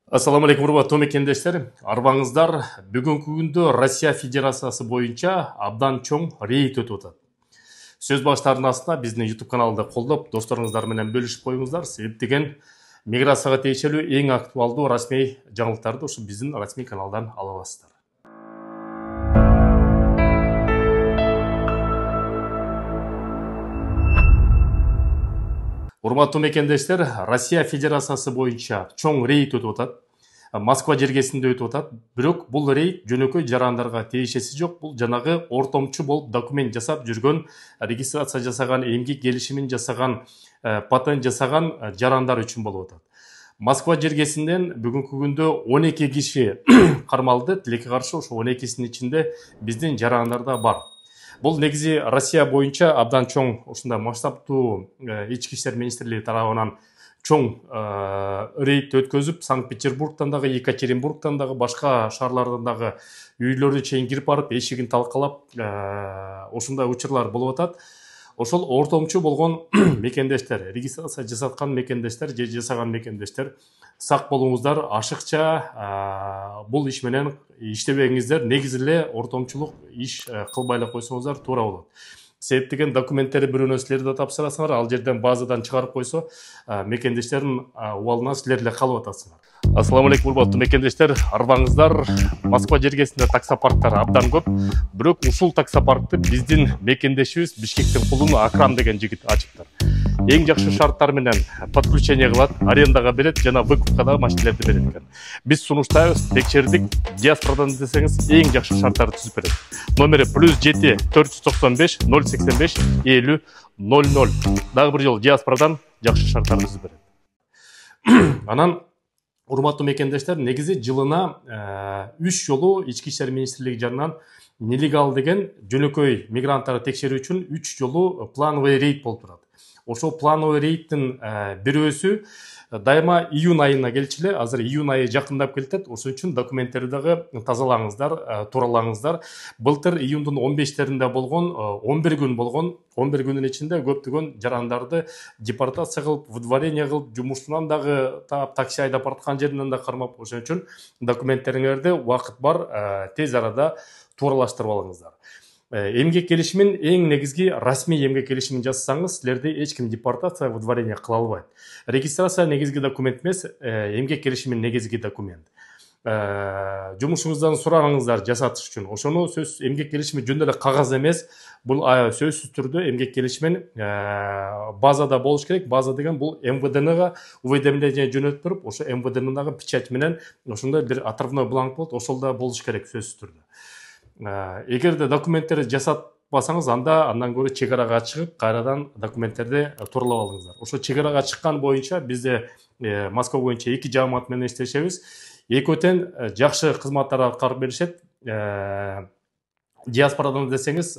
Ассаламу алейкум, урматтуу мекендештер. Арбаңыздар, бүгүнкү күндө Россия Федерациясы боюнча абдан чоң рейд өтүп атат. Сөз баштарынын астына биздин YouTube каналды колдоп, досторуңуздар менен бөлүшүп коюңуздар. Себеп деген миграцияга тиешелүү эң актуалдуу расмий жаңылыктарды ушу биздин расмий каналдан ала аласыздар. Урматтуу мекендештер, Россия Федерациясы боюнча чоң рейд өтүп атат. Москва жергесинде өтүп атат. Бирок бул рейд жөнөкөй жарандарга тиешеси жок. Бул жанагы ортомчу болуп документ жасап жүргөн, регистрация жасаган, эмгек келишимин жасаган, патент жасаган жарандар үчүн болуп атат. Москва жергесинден бүгүнкү күндө 12 киши кармалды. Тилекке каршы ошо 12синин ичинде биздин жарандар да бар. Бул негизи Россия боюнча абдан чоң ушундай масштабтуу ички иштер министрлиги тарабынан чоң рейд өткөзүп, Санкт-Петербургтан дагы, Екатеринбургтан дагы, башка шаарлардан дагы үйлөрүнө чейин кирип барып, эшигин талкалап, ушундай учурлар болуп атат. Ошол ортомчу болгон мекендештер, регистрация жасаткан мекендештер, же жасаган мекендештер сак болуңуздар, ашыкча бул иш менен иштебеңиздер. Негизи эле ортомчулук иш кылбай эле койсоңуздар туура болот. Себеп деген документтери бирөөнө силер да тапшырасыңар, ал жерден базадан чыгарып койсо, мекендештердин убалына силер эле калып атасыңар. Ассаламу алейкум, урматтуу мекендештер. Арбаңыздар, Москва жергесинде таксопарктар абдан көп. Бирок ушул таксопаркты биздин мекендешибиз Бишкектин кулуну Акрам деген жигит ачыптыр. Эң жакшы шарттар менен подключение кылат, арендага берет жана выкупка да машинелерди берет экен. Биз сунуштайбыз, текшердик, диаспорадан десеңиз эң жакшы шарттарды түзүп берет. Номери +7 495 085 50 00. Дагы бир жолу диаспорадан жакшы шарттарды түзүп берет. Анан урматтуу мекендештер, негизи жылына 3 жолу ички иштер министрлиги жанынан нелегал деген жөнөкөй мигранттарды текшерүү үчүн 3 жолу плановый рейд болуп турат. Ошол плановый рейдтин бирөөсү дайыма июнь айына келчү эле. Азыр июнь айы жакындап келатат. Ошон үчүн документтерди дагы тазалаңыздар, тууралаңыздар. Былтыр июндун 15-теринде болгон, 11 күн болгон. 11 күнүн ичинде көптөгөн жарандарды депортация кылып, выдворение кылып, жумушунан дагы таап, такси айдап бараткан жеринен да кармап, ошон үчүн документтериңерди убакыт бар, тез арада тууралаштырып алыңыздар. Эмгек келишимин эң негизги расмий эмгек келишимин жасасаңыз, силерди эч ким депортация, выдворение кыла албайт. Регистрация негизги документ эмес, эмгек келишимин негизги документ. Жумушуңуздан сурагаңыздар жасатыш үчүн. Ошону сөз эмгек келишими жөн эле кагаз эмес, бул сөзсүз түрдө эмгек келишимин базада болуш керек. База деген бул МВДнга уведомление жөнөтүп туруп, ошо МВДнын дагы печать менен ошондой бир отрывной бланк болот, ошол да болуш керек сөзсүз түрдө. Эгерде документтерди жасатпасаңыз, андан көрө чек арага чыгып, кайрадан документтерди тууралап алыңыздар. Ошо чек арага чыккан боюнча бизде Москва боюнча 2 жаамат менен иштешебиз. Экөөтен жакшы кызматтар аткарып беришет. Диаспорадан десеңиз,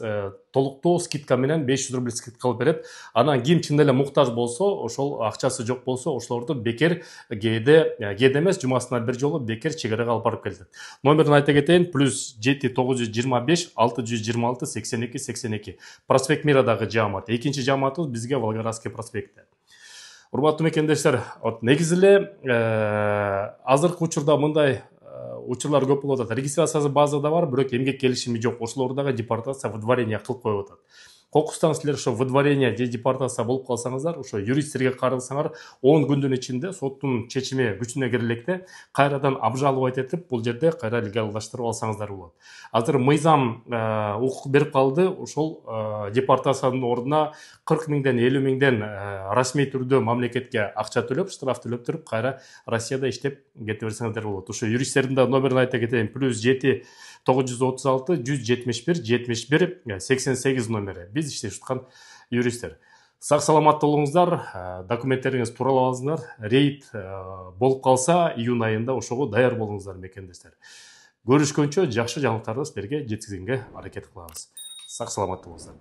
толуктуу скидка менен 500 рубль скидка кылып берет. Анан ким чын эле муктаж болсо, ошол акчасы жок болсо, ошолорду бекер кээде эмес, жумасына бир жолу бекер чек арага алып барып келет. Номерин айта кетейин: +7 925 626 82 82. Проспект Мирадагы жаамат. Экинчи жааматыбыз бизге Волгоградский проспектте. Урматтуу мекендештер, негизи эле азыркы учурда мындай учурлар көп болуп атат. Регистрациясы базада бар, бирок эмгек келишими жок. Ошолорду дагы депортация, выдворение кылып коюп атат. Кокустан силер ошо выдворение же депортация болуп калсаңыздар, ошо юристтерге карасаңар, 10 күндүн ичинде соттун чечими күчүнө кире электе кайрадан обжаловать этип, бул жерде кайра легалдаштырып алсаңыздар болот. Азыр мыйзам укук берип калды, ошол депортациянын ордуна 40 миңден 50 миңден расмий түрдө мамлекетке акча төлөп, штраф төлөп туруп, кайра Россияда иштеп кете берсеңиздер болот. Ошо юристтердин да номерин айта кетейин: +7 936 171 71 88 номери. Биз иштешип аткан юристтер. Сак саламатта болуңуздар, документтериңиз тууралап алыңыздар. Рейд болуп калса, июнь айында ошого даяр болуңуздар мекендештер. Көрүшкөнчө жакшы жаңылыктарды силерге жеткизгенге аракет кылабыз. Сак саламатта болуңуздар.